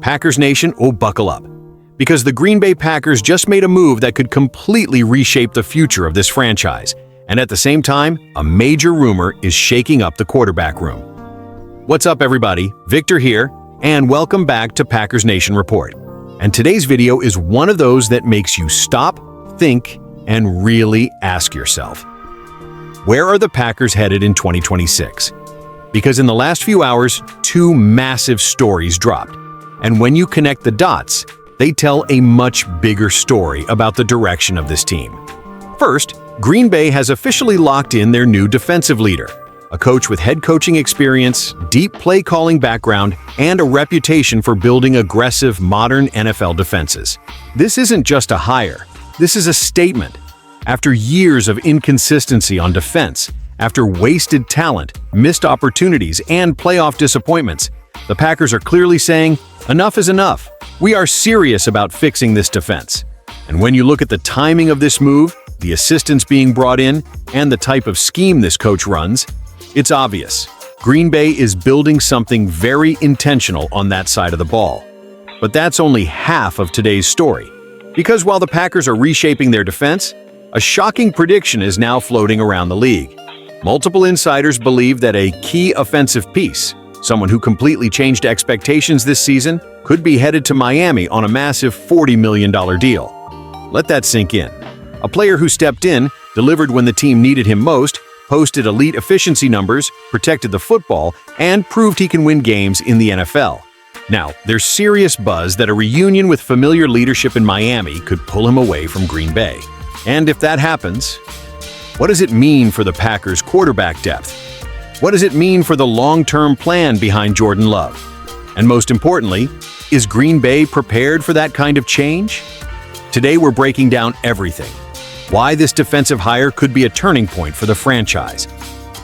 Packers Nation, buckle up. Because the Green Bay Packers just made a move that could completely reshape the future of this franchise. And at the same time, a major rumor is shaking up the quarterback room. What's up, everybody? Victor here, and welcome back to Packers Nation Report. And today's video is one of those that makes you stop, think, and really ask yourself, where are the Packers headed in 2026? Because in the last few hours, two massive stories dropped. And when you connect the dots, they tell a much bigger story about the direction of this team. First, Green Bay has officially locked in their new defensive leader, a coach with head coaching experience, deep play calling background, and a reputation for building aggressive, modern NFL defenses. This isn't just a hire, this is a statement. After years of inconsistency on defense, after wasted talent, missed opportunities, and playoff disappointments, the Packers are clearly saying, enough is enough. We are serious about fixing this defense. And when you look at the timing of this move, the assistants being brought in, and the type of scheme this coach runs, it's obvious. Green Bay is building something very intentional on that side of the ball. But that's only half of today's story. Because while the Packers are reshaping their defense, a shocking prediction is now floating around the league. Multiple insiders believe that a key offensive piece, someone who completely changed expectations this season, could be headed to Miami on a massive $40 million deal. Let that sink in. A player who stepped in, delivered when the team needed him most, posted elite efficiency numbers, protected the football, and proved he can win games in the NFL. Now, there's serious buzz that a reunion with familiar leadership in Miami could pull him away from Green Bay. And if that happens, what does it mean for the Packers' quarterback depth? What does it mean for the long-term plan behind Jordan Love? And most importantly, is Green Bay prepared for that kind of change? Today we're breaking down everything. Why this defensive hire could be a turning point for the franchise,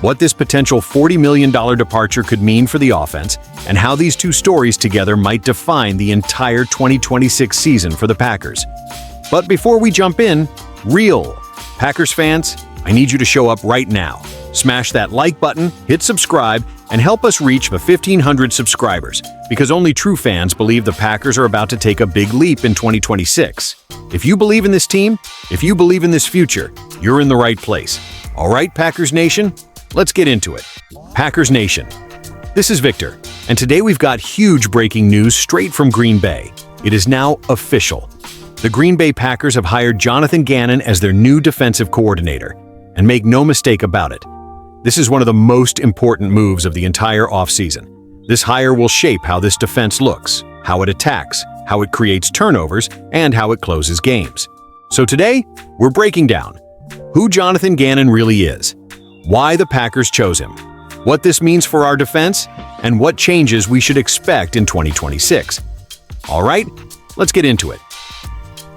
what this potential $40 million departure could mean for the offense, and how these two stories together might define the entire 2026 season for the Packers. But before we jump in, real Packers fans, I need you to show up right now. Smash that like button, hit subscribe, and help us reach the 1,500 subscribers, because only true fans believe the Packers are about to take a big leap in 2026. If you believe in this team, if you believe in this future, you're in the right place. All right, Packers Nation, let's get into it. Packers Nation. This is Victor, and today we've got huge breaking news straight from Green Bay. It is now official. The Green Bay Packers have hired Jonathan Gannon as their new defensive coordinator. And make no mistake about it, this is one of the most important moves of the entire offseason. This hire will shape how this defense looks, how it attacks, how it creates turnovers, and how it closes games. So today, we're breaking down who Jonathan Gannon really is, why the Packers chose him, what this means for our defense, and what changes we should expect in 2026. All right, let's get into it.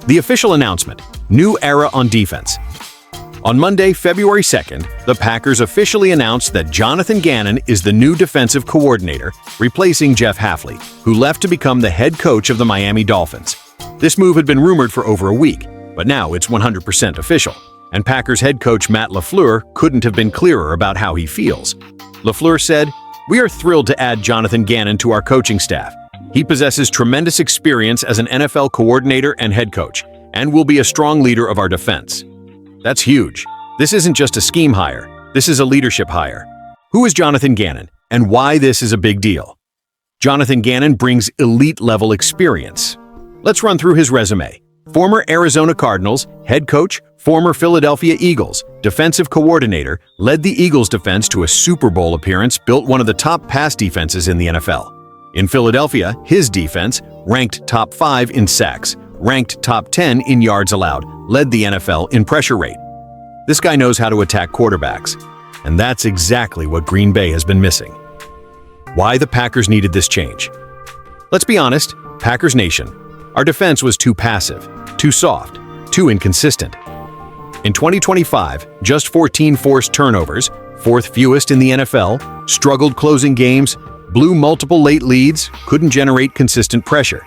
The official announcement: new era on defense. On Monday, February 2nd, the Packers officially announced that Jonathan Gannon is the new defensive coordinator, replacing Jeff Hafley, who left to become the head coach of the Miami Dolphins. This move had been rumored for over a week, but now it's 100% official. And Packers head coach Matt LaFleur couldn't have been clearer about how he feels. LaFleur said, "We are thrilled to add Jonathan Gannon to our coaching staff. He possesses tremendous experience as an NFL coordinator and head coach, and will be a strong leader of our defense." That's huge. This isn't just a scheme hire. This is a leadership hire. Who is Jonathan Gannon, and why this is a big deal? Jonathan Gannon brings elite-level experience. Let's run through his resume. Former Arizona Cardinals, head coach, former Philadelphia Eagles, defensive coordinator, led the Eagles defense to a Super Bowl appearance, built one of the top pass defenses in the NFL. In Philadelphia, his defense, ranked top 5 in sacks, ranked top 10 in yards allowed, led the NFL in pressure rate. This guy knows how to attack quarterbacks, and that's exactly what Green Bay has been missing. Why the Packers needed this change? Let's be honest, Packers Nation, our defense was too passive, too soft, too inconsistent. In 2025, just 14 forced turnovers, fourth fewest in the NFL, struggled closing games, blew multiple late leads, couldn't generate consistent pressure.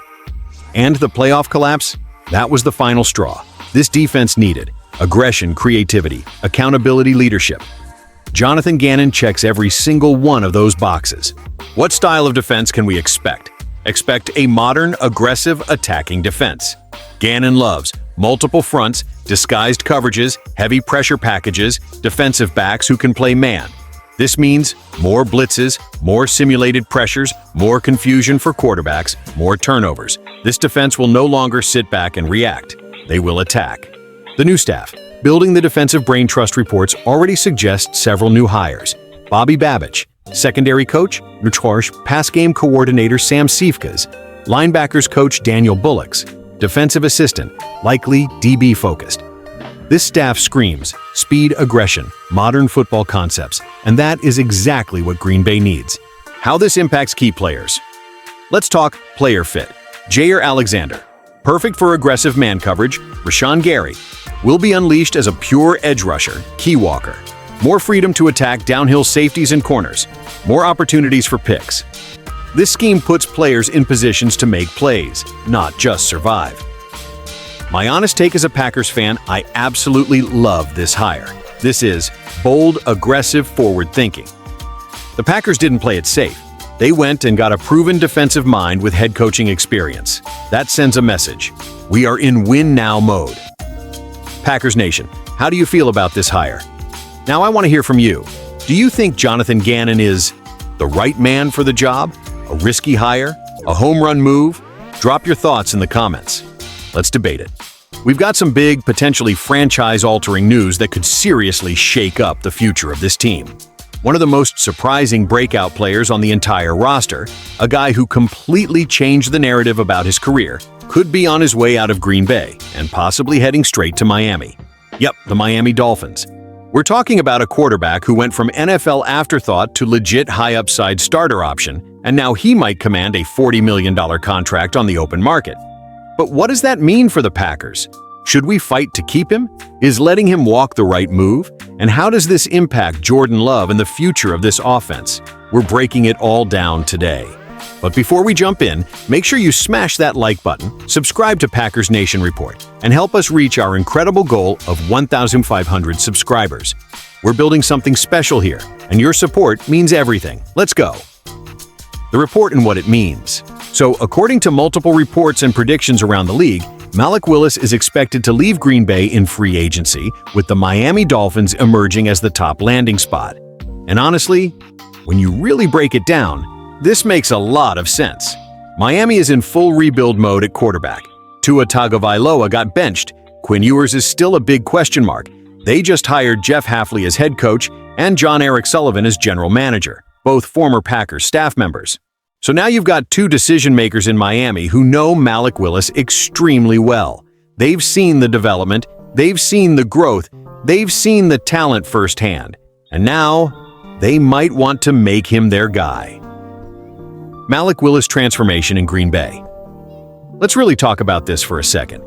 And the playoff collapse? That was the final straw. This defense needed aggression, creativity, accountability, leadership. Jonathan Gannon checks every single one of those boxes. What style of defense can we expect? Expect a modern, aggressive, attacking defense. Gannon loves multiple fronts, disguised coverages, heavy pressure packages, defensive backs who can play man. This means more blitzes, more simulated pressures, more confusion for quarterbacks, more turnovers. This defense will no longer sit back and react. They will attack. The new staff, Building the Defensive Brain Trust reports, already suggest several new hires. Bobby Babich, secondary coach, Nutrish, pass game coordinator Sam Siefkas, linebackers coach Daniel Bullocks, defensive assistant, likely DB-focused. This staff screams speed, aggression, modern football concepts, and that is exactly what Green Bay needs. How this impacts key players. Let's talk player fit. Jair Alexander, perfect for aggressive man coverage. Rashawn Gary will be unleashed as a pure edge rusher, key walker. More freedom to attack downhill safeties and corners. More opportunities for picks. This scheme puts players in positions to make plays, not just survive. My honest take as a Packers fan, I absolutely love this hire. This is bold, aggressive, forward thinking. The Packers didn't play it safe. They went and got a proven defensive mind with head coaching experience. That sends a message. We are in win-now mode. Packers Nation, how do you feel about this hire? Now I want to hear from you. Do you think Jonathan Gannon is the right man for the job? A risky hire? A home run move? Drop your thoughts in the comments. Let's debate it. We've got some big, potentially franchise-altering news that could seriously shake up the future of this team. One of the most surprising breakout players on the entire roster, a guy who completely changed the narrative about his career, could be on his way out of Green Bay and possibly heading straight to Miami. Yep, the Miami Dolphins. We're talking about a quarterback who went from NFL afterthought to legit high-upside starter option, and now he might command a $40 million contract on the open market. But what does that mean for the Packers? Should we fight to keep him? Is letting him walk the right move? And how does this impact Jordan Love and the future of this offense? We're breaking it all down today. But before we jump in, make sure you smash that like button, subscribe to Packers Nation Report, and help us reach our incredible goal of 1,500 subscribers. We're building something special here, and your support means everything. Let's go. The report and what it means. So, according to multiple reports and predictions around the league, Malik Willis is expected to leave Green Bay in free agency, with the Miami Dolphins emerging as the top landing spot. And honestly, when you really break it down, this makes a lot of sense. Miami is in full rebuild mode at quarterback. Tua Tagovailoa got benched. Quinn Ewers is still a big question mark. They just hired Jeff Hafley as head coach and John Eric Sullivan as general manager, both former Packers staff members. So now you've got two decision-makers in Miami who know Malik Willis extremely well. They've seen the development, they've seen the growth, they've seen the talent firsthand. And now, they might want to make him their guy. Malik Willis' transformation in Green Bay. Let's really talk about this for a second,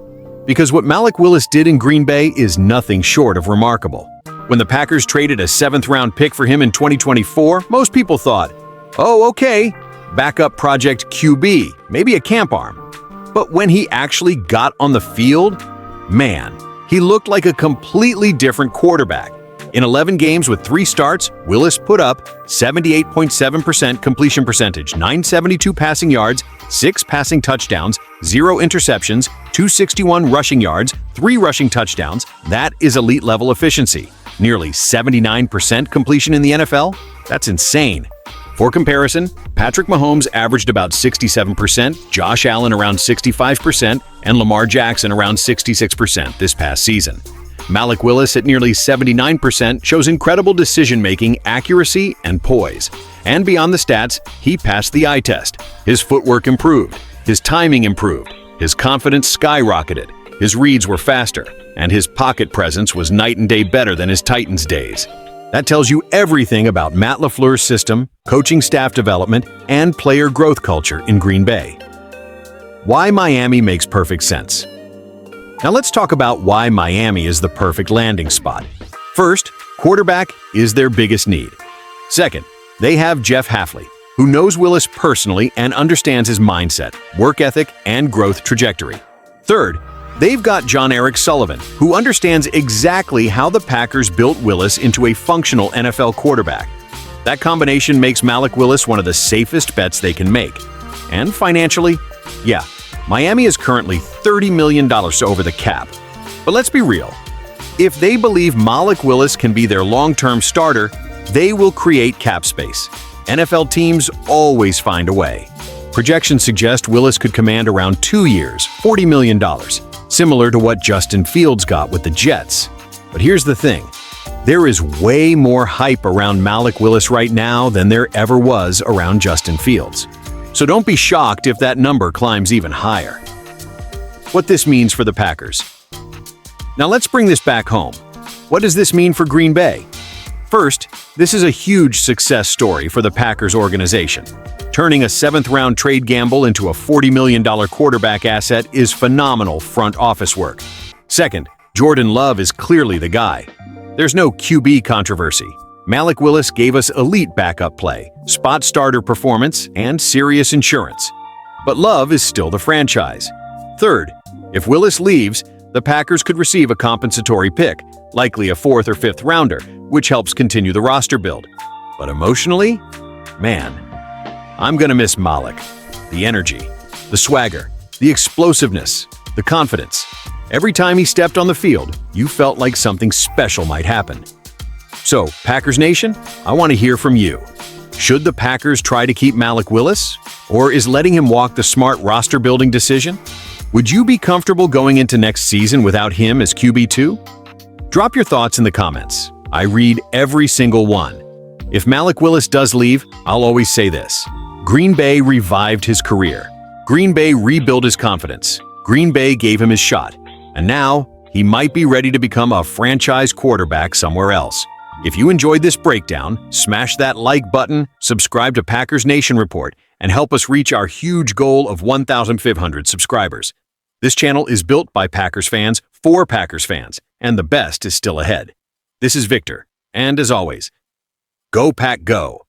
because what Malik Willis did in Green Bay is nothing short of remarkable. When the Packers traded a 7th-round pick for him in 2024, most people thought, oh, okay, backup project QB, maybe a camp arm. But when he actually got on the field, man, he looked like a completely different quarterback. In 11 games with 3 starts, Willis put up 78.7% completion percentage, 972 passing yards, 6 passing touchdowns, 0 interceptions, 261 rushing yards, 3 rushing touchdowns. That is elite level efficiency. Nearly 79% completion in the NFL? That's insane. For comparison, Patrick Mahomes averaged about 67%, Josh Allen around 65%, and Lamar Jackson around 66% this past season. Malik Willis at nearly 79% shows incredible decision-making, accuracy, and poise. And beyond the stats, he passed the eye test. His footwork improved, his timing improved, his confidence skyrocketed, his reads were faster, and his pocket presence was night and day better than his Titans days. That tells you everything about Matt LaFleur's system, coaching staff development, and player growth culture in Green Bay. Why Miami makes perfect sense. Now let's talk about why Miami is the perfect landing spot. First, quarterback is their biggest need. Second, they have Jeff Hafley, who knows Willis personally and understands his mindset, work ethic, and growth trajectory. Third, they've got John Eric Sullivan, who understands exactly how the Packers built Willis into a functional NFL quarterback. That combination makes Malik Willis one of the safest bets they can make. And financially, yeah, Miami is currently $30 million over the cap. But let's be real. If they believe Malik Willis can be their long-term starter, they will create cap space. NFL teams always find a way. Projections suggest Willis could command around 2 years, $40 million, similar to what Justin Fields got with the Jets. But here's the thing. There is way more hype around Malik Willis right now than there ever was around Justin Fields. So don't be shocked if that number climbs even higher. What this means for the Packers. Now let's bring this back home. What does this mean for Green Bay? First, this is a huge success story for the Packers organization. Turning a 7th-round trade gamble into a $40 million quarterback asset is phenomenal front office work. Second, Jordan Love is clearly the guy. There's no QB controversy. Malik Willis gave us elite backup play, spot starter performance, and serious insurance. But Love is still the franchise. Third, if Willis leaves, the Packers could receive a compensatory pick, likely a 4th or 5th rounder, which helps continue the roster build. But emotionally, man, I'm gonna miss Malik. The energy, the swagger, the explosiveness, the confidence. Every time he stepped on the field, you felt like something special might happen. So, Packers Nation, I want to hear from you. Should the Packers try to keep Malik Willis? Or is letting him walk the smart roster-building decision? Would you be comfortable going into next season without him as QB2? Drop your thoughts in the comments. I read every single one. If Malik Willis does leave, I'll always say this. Green Bay revived his career. Green Bay rebuilt his confidence. Green Bay gave him his shot. And now, he might be ready to become a franchise quarterback somewhere else. If you enjoyed this breakdown, smash that like button, subscribe to Packers Nation Report, and help us reach our huge goal of 1,500 subscribers. This channel is built by Packers fans for Packers fans, and the best is still ahead. This is Victor, and as always, go Pack Go!